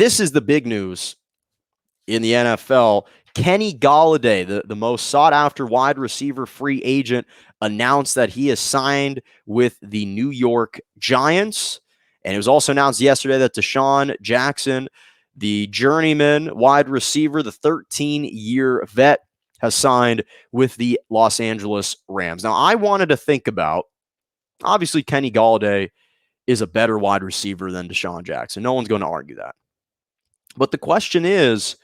this is the big news in the NFL. Kenny Golladay, the most sought-after wide receiver free agent, announced that he has signed with the New York Giants. And it was also announced yesterday that Deshaun Jackson, the journeyman wide receiver, the 13-year vet, has signed with the Los Angeles Rams. Now, I wanted to think about, obviously, Kenny Golladay is a better wide receiver than Deshaun Jackson. No one's going to argue that. But the question is,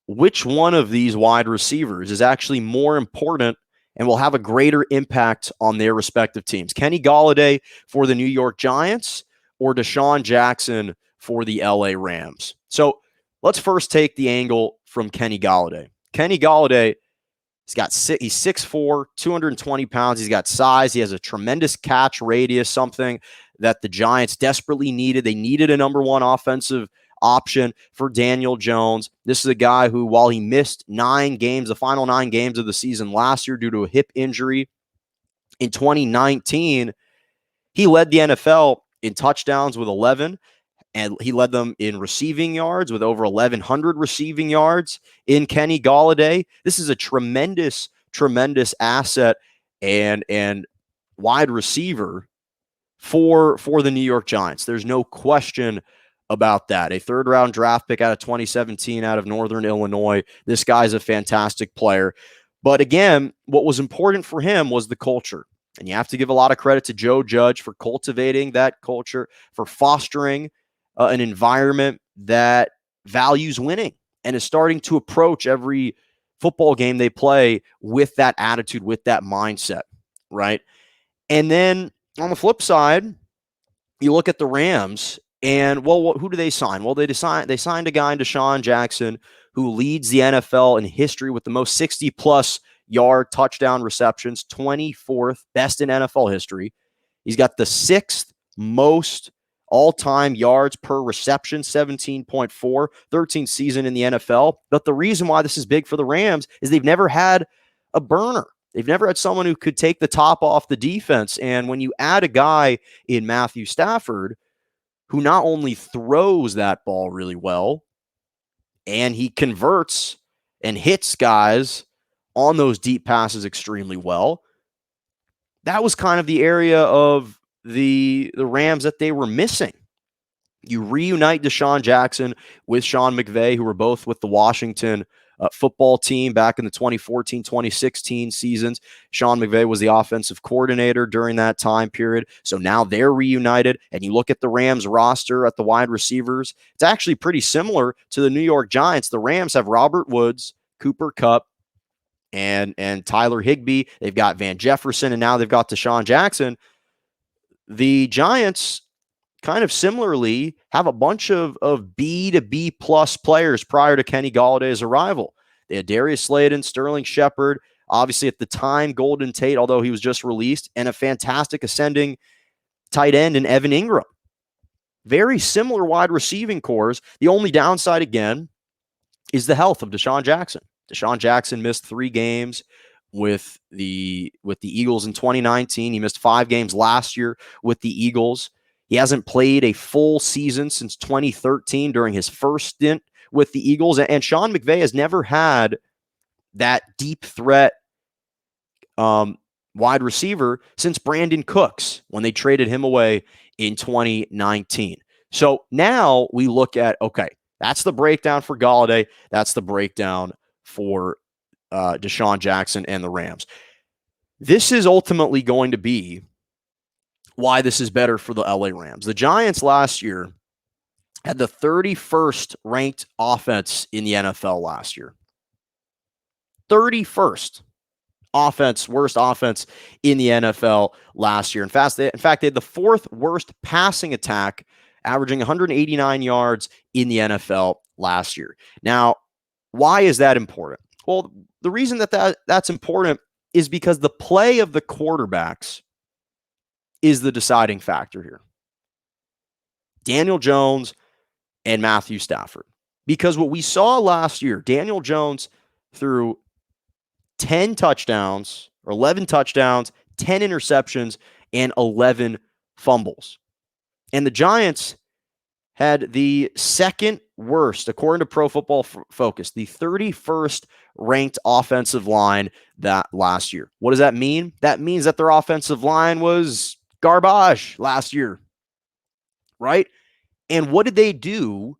which one of these wide receivers is actually more important and will have a greater impact on their respective teams? Kenny Golladay for the New York Giants or Deshaun Jackson for the LA Rams? So let's first take the angle from Kenny Golladay. Kenny Golladay, he's 6'4", 220 pounds. He's got size. He has a tremendous catch radius, something that the Giants desperately needed. They needed a number one offensive option for Daniel Jones. This is a guy who, while he missed 9 games, the final 9 games of the season last year due to a hip injury in 2019, he led the NFL in touchdowns with 11, and he led them in receiving yards with over 1,100 receiving yards in Kenny Golladay. This is a tremendous, tremendous asset and wide receiver for the New York Giants. There's no question about that. A third-round draft pick out of 2017 out of Northern Illinois. This guy's a fantastic player. But again, what was important for him was the culture. And you have to give a lot of credit to Joe Judge for cultivating that culture, for fostering an environment that values winning and is starting to approach every football game they play with that attitude, with that mindset, right? And then on the flip side, you look at the Rams, and, well, who do they sign? Well, they signed a guy in Deshaun Jackson who leads the NFL in history with the most 60-plus yard touchdown receptions, 24th best in NFL history. He's got the 6th most all-time yards per reception, 17.4, 13th season in the NFL. But the reason why this is big for the Rams is they've never had a burner. They've never had someone who could take the top off the defense. And when you add a guy in Matthew Stafford, who not only throws that ball really well, and he converts and hits guys on those deep passes extremely well, that was kind of the area of the Rams that they were missing. You reunite Deshaun Jackson with Sean McVay, who were both with the Washington football team back in the 2014-2016 seasons. Sean McVay was the offensive coordinator during that time period. So now they're reunited, and you look at the Rams roster at the wide receivers, it's actually pretty similar to the New York Giants. The Rams have Robert Woods, Cooper Kupp, and Tyler Higbee. They've got Van Jefferson, and now they've got Deshaun Jackson. The Giants kind of similarly have a bunch of B to B plus players prior to Kenny Galladay's arrival. They had Darius Slayton, Sterling Shepard, obviously at the time Golden Tate, although he was just released, and a fantastic ascending tight end in Evan Ingram. Very similar wide receiving cores. The only downside, again, is the health of Deshaun Jackson. Deshaun Jackson missed 3 games with the Eagles in 2019. He missed 5 games last year with the Eagles. He hasn't played a full season since 2013 during his first stint with the Eagles. And Sean McVay has never had that deep threat wide receiver since Brandon Cooks when they traded him away in 2019. So now we look at, okay, that's the breakdown for Golladay. That's the breakdown for Deshaun Jackson and the Rams. This is ultimately going to be why this is better for the LA Rams. The Giants last year had the 31st ranked offense in the NFL last year. 31st worst offense in the NFL last year. In fact, they had the 4th worst passing attack, averaging 189 yards in the NFL last year. Now, why is that important? Well, the reason that's important is because the play of the quarterbacks is the deciding factor here. Daniel Jones and Matthew Stafford. Because what we saw last year, Daniel Jones threw 10 touchdowns or 11 touchdowns, 10 interceptions, and 11 fumbles. And the Giants had the second worst, according to Pro Football Focus, the 31st ranked offensive line that last year. What does that mean? That means that their offensive line was garbage last year, right? And what did they do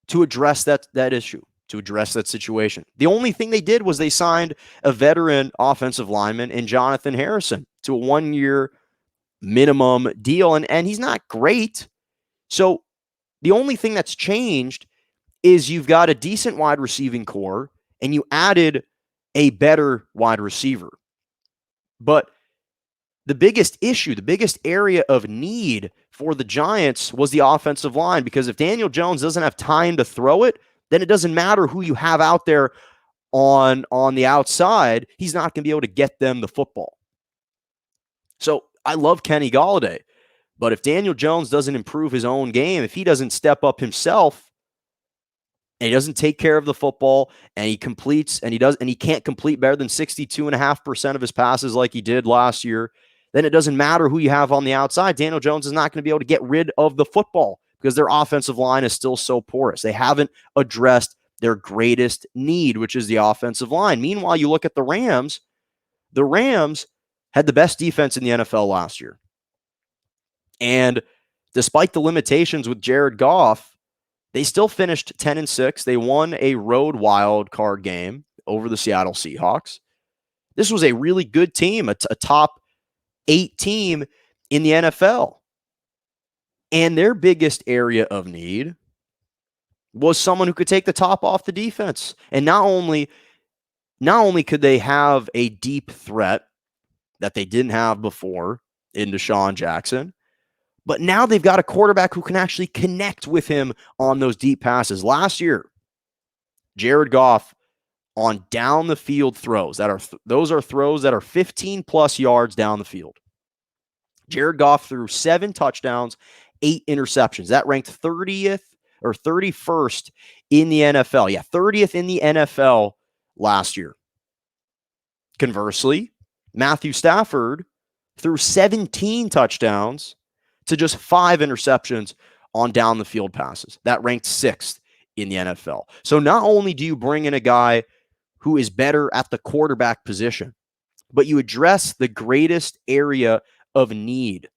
to address that issue, to address that situation? The only thing they did was they signed a veteran offensive lineman in Jonathan Harrison to a 1-year minimum deal, and he's not great. So the only thing that's changed is you've got a decent wide receiving core and you added a better wide receiver. But the biggest issue, the biggest area of need for the Giants was the offensive line, because if Daniel Jones doesn't have time to throw it, then it doesn't matter who you have out there on the outside. He's not going to be able to get them the football. So I love Kenny Golladay, but if Daniel Jones doesn't improve his own game, if he doesn't step up himself, and he doesn't take care of the football, and he completes, and he can't complete better than 62.5% of his passes like he did last year, then it doesn't matter who you have on the outside. Daniel Jones is not going to be able to get rid of the football because their offensive line is still so porous. They haven't addressed their greatest need, which is the offensive line. Meanwhile, you look at the Rams. The Rams had the best defense in the NFL last year. And despite the limitations with Jared Goff, they still finished 10-6. They won a road wild card game over the Seattle Seahawks. This was a really good team, a top 8 team in the NFL. And their biggest area of need was someone who could take the top off the defense. And not only could they have a deep threat that they didn't have before in Deshaun Jackson, but now they've got a quarterback who can actually connect with him on those deep passes. Last year, Jared Goff on down the field throws those are throws that are 15 plus yards down the field. Jared Goff threw 7 touchdowns, 8 interceptions. That ranked 30th or 31st in the NFL. Yeah, 30th in the NFL last year. Conversely, Matthew Stafford threw 17 touchdowns to just 5 interceptions on down the field passes. That ranked 6th in the NFL. So not only do you bring in a guy who is better at the quarterback position, but you address the greatest area of need,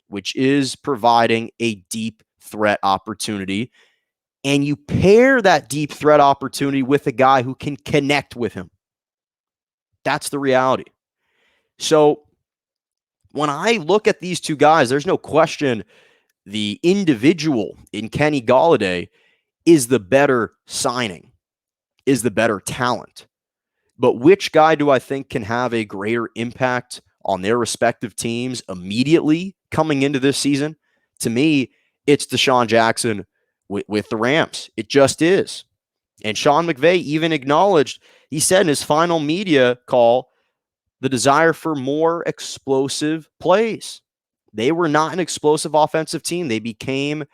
which is providing a deep threat opportunity. And you pair that deep threat opportunity with a guy who can connect with him. That's the reality. So when I look at these two guys, there's no question the individual in Kenny Golladay is the better signing, is the better talent. But which guy do I think can have a greater impact on their respective teams immediately coming into this season? To me, it's Deshaun Jackson with the Rams. It just is. And Sean McVay even acknowledged, he said in his final media call, the desire for more explosive plays. They were not an explosive offensive team. They became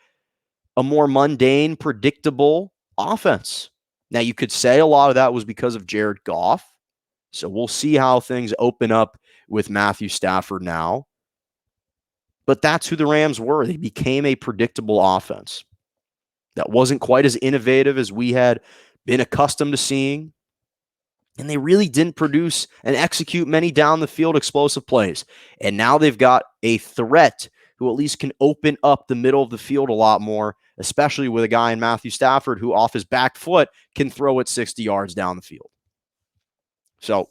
a more mundane, predictable offense. Now, you could say a lot of that was because of Jared Goff. So we'll see how things open up with Matthew Stafford now. But that's who the Rams were. They became a predictable offense that wasn't quite as innovative as we had been accustomed to seeing. And they really didn't produce and execute many down the field explosive plays. And now they've got a threat who at least can open up the middle of the field a lot more, especially with a guy in Matthew Stafford who off his back foot can throw it 60 yards down the field. So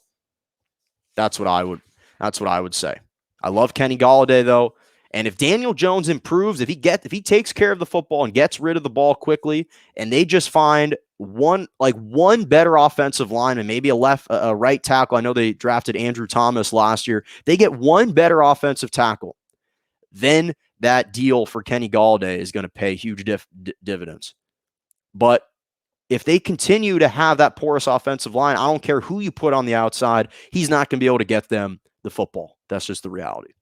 that's what I would say. I love Kenny Golladay though. And if Daniel Jones improves, if he takes care of the football and gets rid of the ball quickly, and they just find one better offensive line and maybe a right tackle. I know they drafted Andrew Thomas last year. They get one better offensive tackle, then that deal for Kenny Golladay is going to pay huge dividends. But if they continue to have that porous offensive line, I don't care who you put on the outside, he's not going to be able to get them the football. That's just the reality.